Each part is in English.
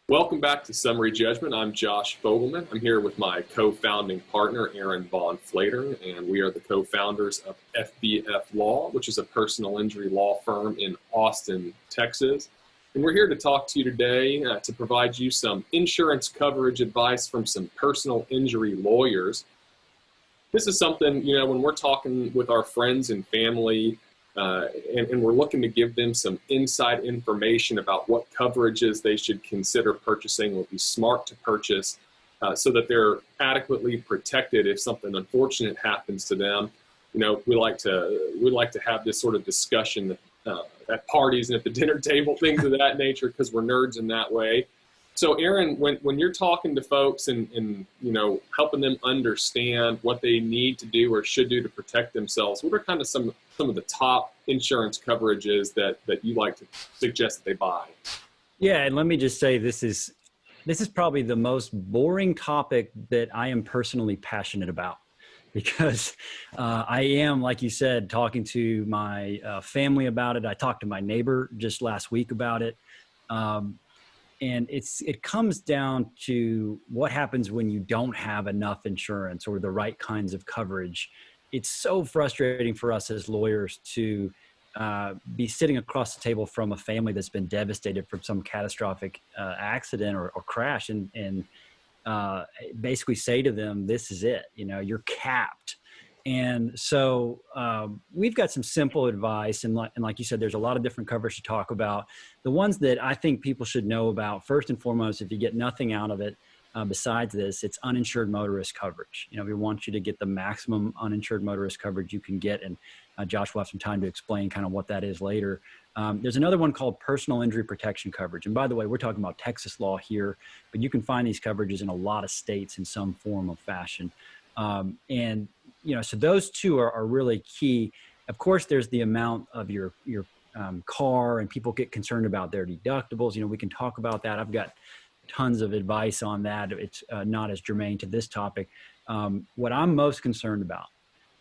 Welcome back to Summary Judgment. I'm Josh Fogelman. I'm here with my co-founding partner, Aaron Von Flater, and we are the co-founders of FVF Law, which is a personal injury law firm in Austin, Texas. And we're here to talk to you today to provide you some insurance coverage advice from some personal injury lawyers. This is something, when we're talking with our friends and family, and we're looking to give them some inside information about what coverages they should consider purchasing, would be smart to purchase so that they're adequately protected if something unfortunate happens to them. We like to have this sort of discussion at parties and at the dinner table, things of that nature, because we're nerds in that way. So Aaron, when you're talking to folks and helping them understand what they need to do or should do to protect themselves, what are kind of some of the top insurance coverages that you like to suggest that they buy? Yeah, and let me just say this is probably the most boring topic that I am personally passionate about, because I am, like you said, talking to my family about it. I talked to my neighbor just last week about it. And it comes down to what happens when you don't have enough insurance or the right kinds of coverage. It's so frustrating for us as lawyers to be sitting across the table from a family that's been devastated from some catastrophic accident or crash and basically say to them, this is it, you're capped. And so we've got some simple advice. And like you said, there's a lot of different coverage to talk about. The ones that I think people should know about, first and foremost, if you get nothing out of it besides this, it's uninsured motorist coverage. We want you to get the maximum uninsured motorist coverage you can get. And Josh will have some time to explain kind of what that is later. There's another one called personal injury protection coverage. And by the way, we're talking about Texas law here, but you can find these coverages in a lot of states in some form of fashion. So those two are really key. Of course, there's the amount of your car, and people get concerned about their deductibles. We can talk about that. I've got tons of advice on that. It's not as germane to this topic. What I'm most concerned about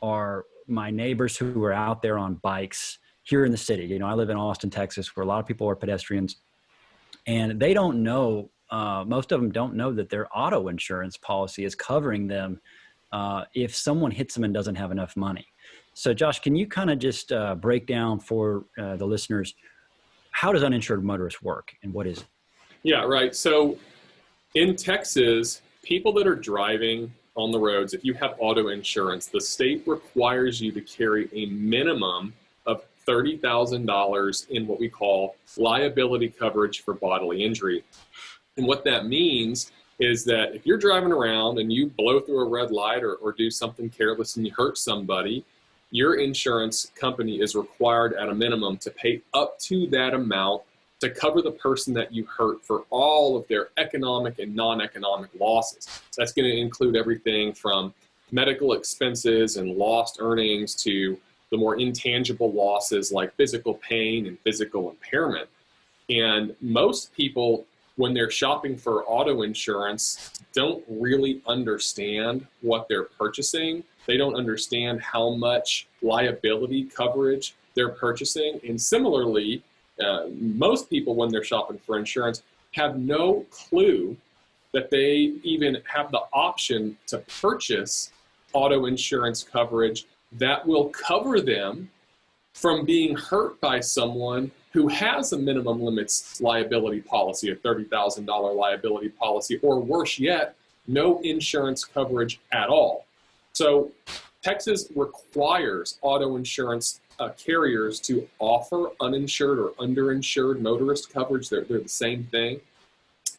are my neighbors who are out there on bikes here in the city. I live in Austin, Texas, where a lot of people are pedestrians, and they don't know, most of them don't know that their auto insurance policy is covering them if someone hits them and doesn't have enough money. So Josh, can you kind of just break down for the listeners, how does uninsured motorists work and what is it? Yeah, right. So in Texas, people that are driving on the roads, if you have auto insurance, the state requires you to carry a minimum of $30,000 in what we call liability coverage for bodily injury. And what that means is that if you're driving around and you blow through a red light or do something careless and you hurt somebody, your insurance company is required at a minimum to pay up to that amount to cover the person that you hurt for all of their economic and non-economic losses. So that's going to include everything from medical expenses and lost earnings to the more intangible losses like physical pain and physical impairment. And most people, when they're shopping for auto insurance, don't really understand what they're purchasing. They don't understand how much liability coverage they're purchasing. And similarly, most people, when they're shopping for insurance, have no clue that they even have the option to purchase auto insurance coverage that will cover them from being hurt by someone who has a minimum limits liability policy, a $30,000 liability policy, or worse yet, no insurance coverage at all. So Texas requires auto insurance carriers to offer uninsured or underinsured motorist coverage. They're the same thing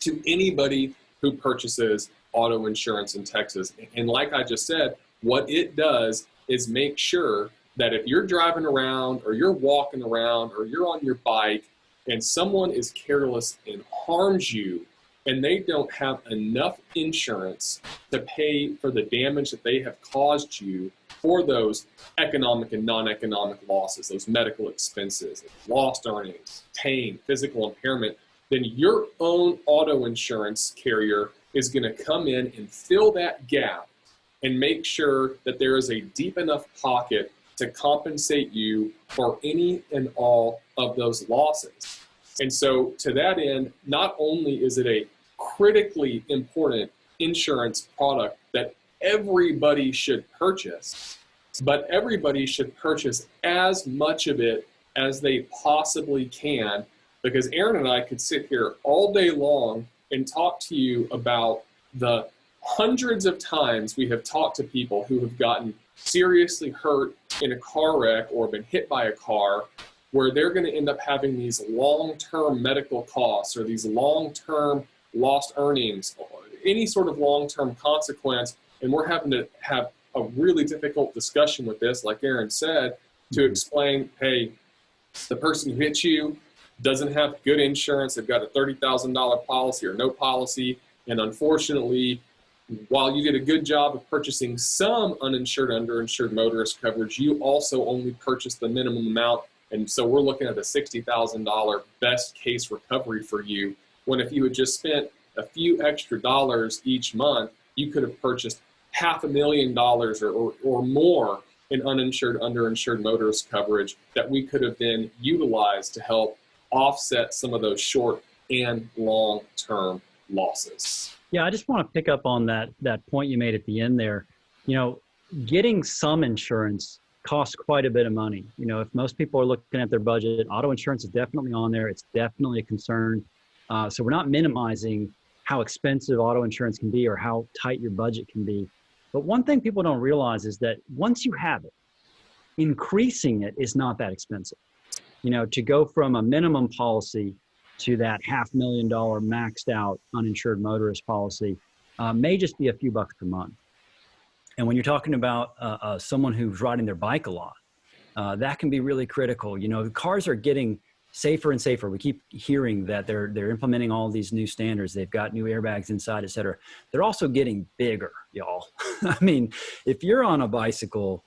to anybody who purchases auto insurance in Texas. And like I just said, what it does is make sure that if you're driving around or you're walking around or you're on your bike and someone is careless and harms you and they don't have enough insurance to pay for the damage that they have caused you for those economic and non-economic losses, those medical expenses, lost earnings, pain, physical impairment, then your own auto insurance carrier is going to come in and fill that gap and make sure that there is a deep enough pocket to compensate you for any and all of those losses. And so to that end, not only is it a critically important insurance product that everybody should purchase, but everybody should purchase as much of it as they possibly can, because Aaron and I could sit here all day long and talk to you about the hundreds of times we have talked to people who have gotten seriously hurt in a car wreck or been hit by a car, where they're going to end up having these long-term medical costs or these long-term lost earnings, or any sort of long-term consequence. And we're having to have a really difficult discussion with this, like Aaron said, to explain, hey, the person who hit you doesn't have good insurance. They've got a $30,000 policy or no policy. And unfortunately, while you did a good job of purchasing some uninsured, underinsured motorist coverage, you also only purchased the minimum amount. And so we're looking at a $60,000 best case recovery for you, when if you had just spent a few extra dollars each month, you could have purchased $500,000 or more in uninsured, underinsured motorist coverage that we could have then utilized to help offset some of those short and long-term losses. Yeah, I just want to pick up on that point you made at the end there. You know, getting some insurance costs quite a bit of money. You know, if most people are looking at their budget, auto insurance is definitely on there. It's definitely a concern. So we're not minimizing how expensive auto insurance can be or how tight your budget can be. But one thing people don't realize is that once you have it, increasing it is not that expensive. You know, to go from a minimum policy to that $500,000 maxed out uninsured motorist policy may just be a few bucks per month. And when you're talking about someone who's riding their bike a lot, that can be really critical. You know, the cars are getting safer and safer. We keep hearing that they're implementing all these new standards. They've got new airbags inside, et cetera. They're also getting bigger, y'all. I mean, if you're on a bicycle,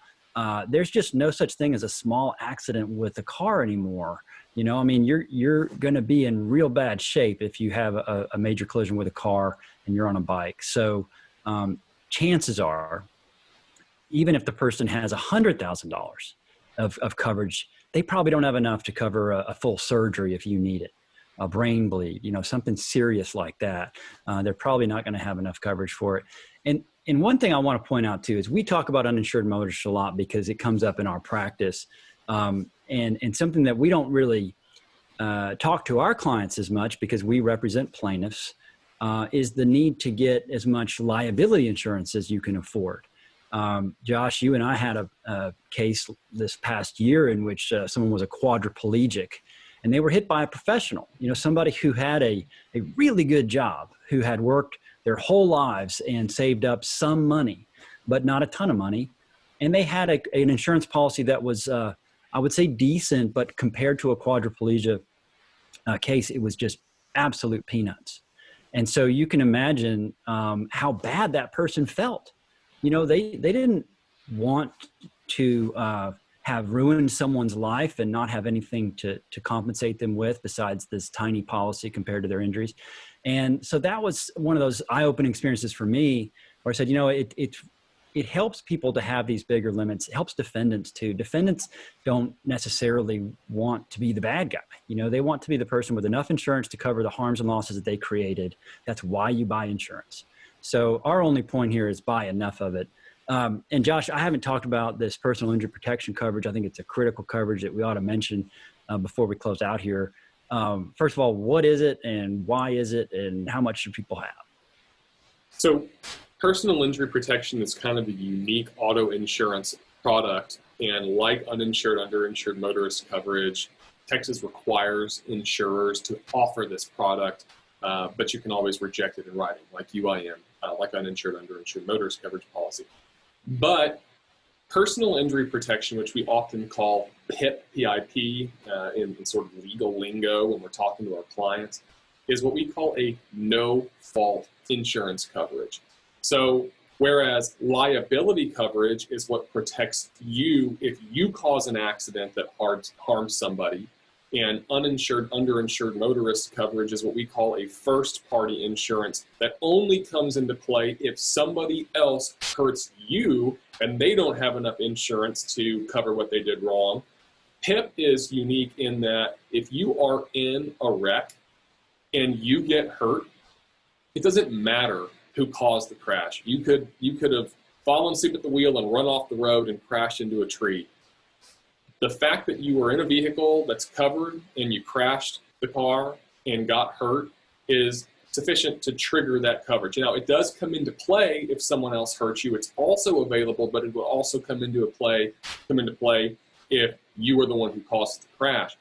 there's just no such thing as a small accident with a car anymore. You know, I mean, you're going to be in real bad shape if you have a major collision with a car and you're on a bike. So chances are, even if the person has $100,000 of coverage, they probably don't have enough to cover a full surgery if you need it, a brain bleed, you know, something serious like that. They're probably not going to have enough coverage for it. And one thing I want to point out too is we talk about uninsured motorists a lot because it comes up in our practice. And something that we don't really talk to our clients as much because we represent plaintiffs is the need to get as much liability insurance as you can afford. Josh, you and I had a case this past year in which someone was a quadriplegic and they were hit by a professional, you know, somebody who had a really good job, who had worked their whole lives and saved up some money, but not a ton of money. And they had an insurance policy that was, I would say decent, but compared to a quadriplegia case, it was just absolute peanuts. And so you can imagine how bad that person felt. You know, they didn't want to have ruined someone's life and not have anything to compensate them with besides this tiny policy compared to their injuries. And so that was one of those eye-opening experiences for me where I said, you know, it helps people to have these bigger limits. It helps defendants too. Defendants don't necessarily want to be the bad guy. You know, they want to be the person with enough insurance to cover the harms and losses that they created. That's why you buy insurance. So our only point here is buy enough of it. And Josh, I haven't talked about this personal injury protection coverage. I think it's a critical coverage that we ought to mention before we close out here. First of all, what is it and why is it and how much should people have? So personal injury protection is kind of a unique auto insurance product. And like uninsured, underinsured motorist coverage, Texas requires insurers to offer this product, but you can always reject it in writing, like UIM, like uninsured, underinsured motorist coverage policy. But personal injury protection, which we often call PIP, P-I-P, in sort of legal lingo when we're talking to our clients, is what we call a no-fault insurance coverage. So whereas liability coverage is what protects you if you cause an accident that harms somebody, and uninsured, underinsured motorist coverage is what we call a first-party insurance that only comes into play if somebody else hurts you and they don't have enough insurance to cover what they did wrong. PIP is unique in that if you are in a wreck and you get hurt, it doesn't matter who caused the crash. You could have fallen asleep at the wheel and run off the road and crashed into a tree. The fact that you were in a vehicle that's covered and you crashed the car and got hurt is sufficient to trigger that coverage. Now, it does come into play if someone else hurts you. It's also available, but it will also come into play if you were the one who caused the crash.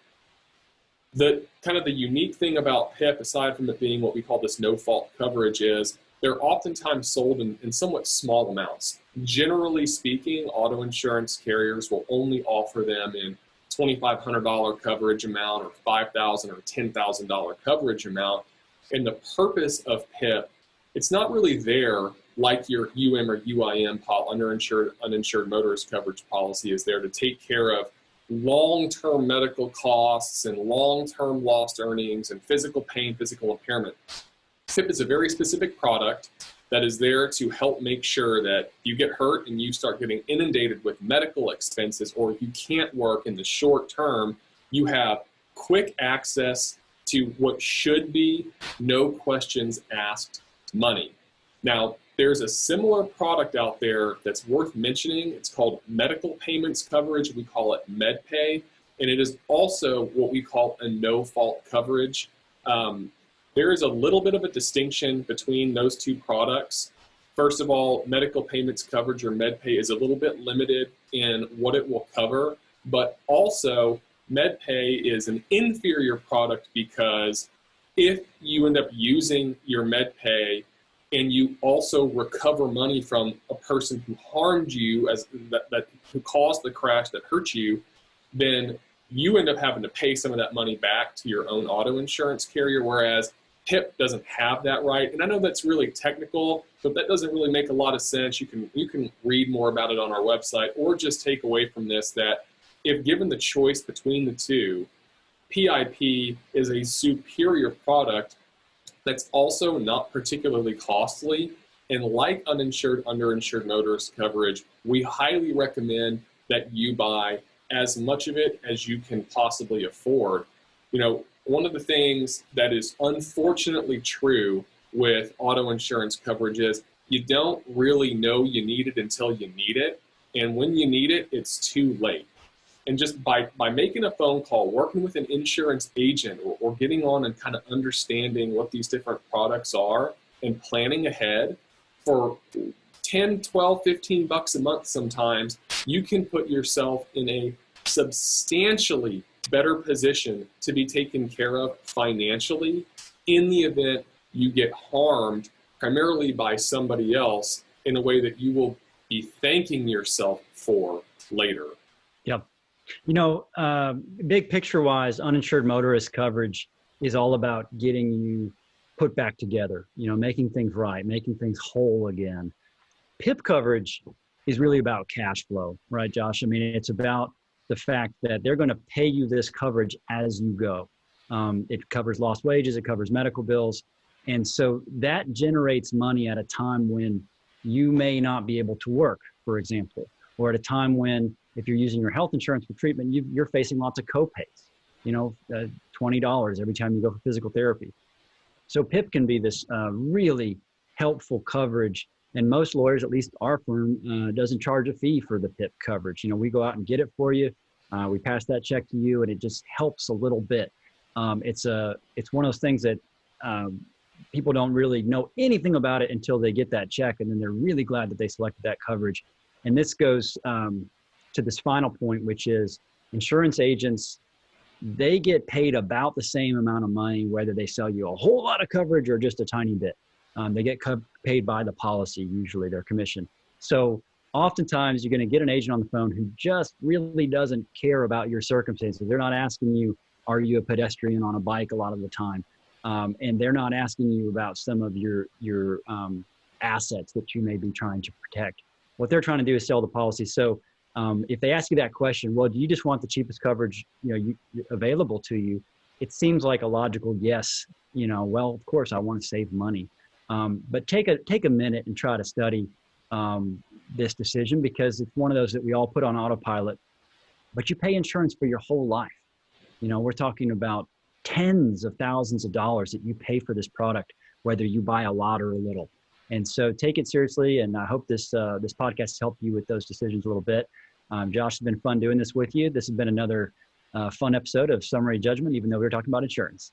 The kind of the unique thing about PIP, aside from it being what we call this no-fault coverage, is they're oftentimes sold in somewhat small amounts. Generally speaking, auto insurance carriers will only offer them in $2,500 coverage amount or $5,000 or $10,000 coverage amount. And the purpose of PIP, it's not really there like your UM or UIM uninsured motorist coverage policy is there to take care of long-term medical costs and long-term lost earnings and physical pain, physical impairment. PIP is a very specific product that is there to help make sure that you get hurt and you start getting inundated with medical expenses, or if you can't work in the short term, you have quick access to what should be no questions asked money. Now, there's a similar product out there that's worth mentioning. It's called medical payments coverage. We call it MedPay, and it is also what we call a no-fault coverage. There is a little bit of a distinction between those two products. First of all, medical payments coverage, or MedPay, is a little bit limited in what it will cover, but also MedPay is an inferior product because if you end up using your MedPay and you also recover money from a person who harmed you, who caused the crash that hurt you, then you end up having to pay some of that money back to your own auto insurance carrier, whereas PIP doesn't have that right. And I know that's really technical, but that doesn't really make a lot of sense. You can read more about it on our website, or just take away from this that if given the choice between the two, PIP is a superior product that's also not particularly costly. And like uninsured, underinsured motorist coverage, we highly recommend that you buy as much of it as you can possibly afford. You know, one of the things that is unfortunately true with auto insurance coverage is you don't really know you need it until you need it. And when you need it, it's too late. And just by making a phone call, working with an insurance agent, or getting on and kind of understanding what these different products are and planning ahead, for 10, 12, 15 bucks a month sometimes, you can put yourself in a substantially better position to be taken care of financially in the event you get harmed primarily by somebody else in a way that you will be thanking yourself for later. Yep. You know, big picture wise, uninsured motorist coverage is all about getting you put back together, you know, making things right, making things whole again. PIP coverage is really about cash flow, right, Josh? I mean, it's about the fact that they're going to pay you this coverage as you go. It covers lost wages, it covers medical bills. And so that generates money at a time when you may not be able to work, for example, or at a time when, if you're using your health insurance for treatment, you're facing lots of co-pays, you know, $20 every time you go for physical therapy. So PIP can be this really helpful coverage. And most lawyers, at least our firm, doesn't charge a fee for the PIP coverage. You know, we go out and get it for you. We pass that check to you, and it just helps a little bit. It's one of those things that people don't really know anything about it until they get that check, and then they're really glad that they selected that coverage. And this goes to this final point, which is insurance agents, they get paid about the same amount of money whether they sell you a whole lot of coverage or just a tiny bit. They get paid by the policy, usually their commission. So oftentimes you're going to get an agent on the phone who just really doesn't care about your circumstances. They're not asking you, are you a pedestrian on a bike, a lot of the time. And they're not asking you about some of your assets that you may be trying to protect. What they're trying to do is sell the policy. So if they ask you that question, well, do you just want the cheapest coverage, you know, available to you? It seems like a logical yes. You know, well, of course I want to save money. But take a minute and try to study this decision, because it's one of those that we all put on autopilot, but you pay insurance for your whole life. You know, we're talking about tens of thousands of dollars that you pay for this product whether you buy a lot or a little. And so take it seriously. And I hope this podcast has helped you with those decisions a little bit. Josh, it's been fun doing this with you. This has been another fun episode of Summary Judgment, even though we were talking about insurance.